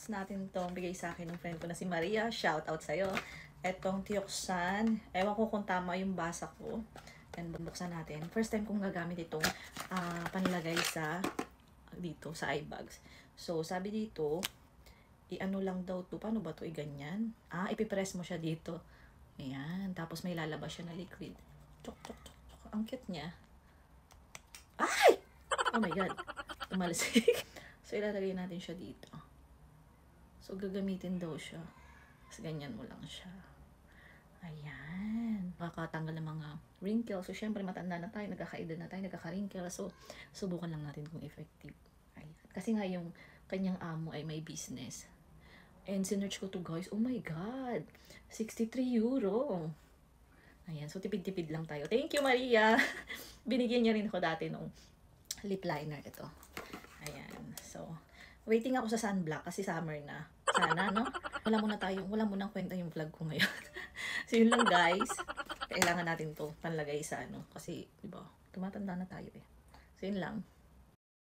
unbox natin tong bigay sa akin ng friend ko na si Maria. Shout out sa'yo. Etong Tioxan. Ewan ko kung tama yung basa ko. And bubuksan natin. First time kong gagamit itong panlagay sa dito sa eye bags. So, sabi dito, i-ano lang daw to. Paano ba to? I-ganyan? Ipipress mo siya dito. Ayan. Tapos may lalabas siya na liquid. Chok, chok, chok, chok. Ang cute niya. Ay! Oh my God. Tumalsik. So, ilalagay natin siya dito. So, gagamitin daw siya. Tapos, ganyan mo lang siya. Ayan. Makakatanggal ng mga wrinkles. So, syempre, matanda na tayo. Nagkakaedad na tayo. Nagkaka-wrinkle. So, subukan lang natin kung effective. Ayan. Kasi nga yung kanyang amo ay may business. And sinerch ko to guys. Oh my God. 63 euro. Ayan. So, tipid-tipid lang tayo. Thank you, Maria. Binigyan niya rin ako dati nung lip liner ito. Ayan. So, waiting ako sa sunblock kasi summer na. Sana, no? Wala munang kwenta yung vlog ko ngayon. So, yun lang, guys. Kailangan natin to panlagay sa ano. Kasi, di ba, tumatanda na tayo eh. So, yun lang.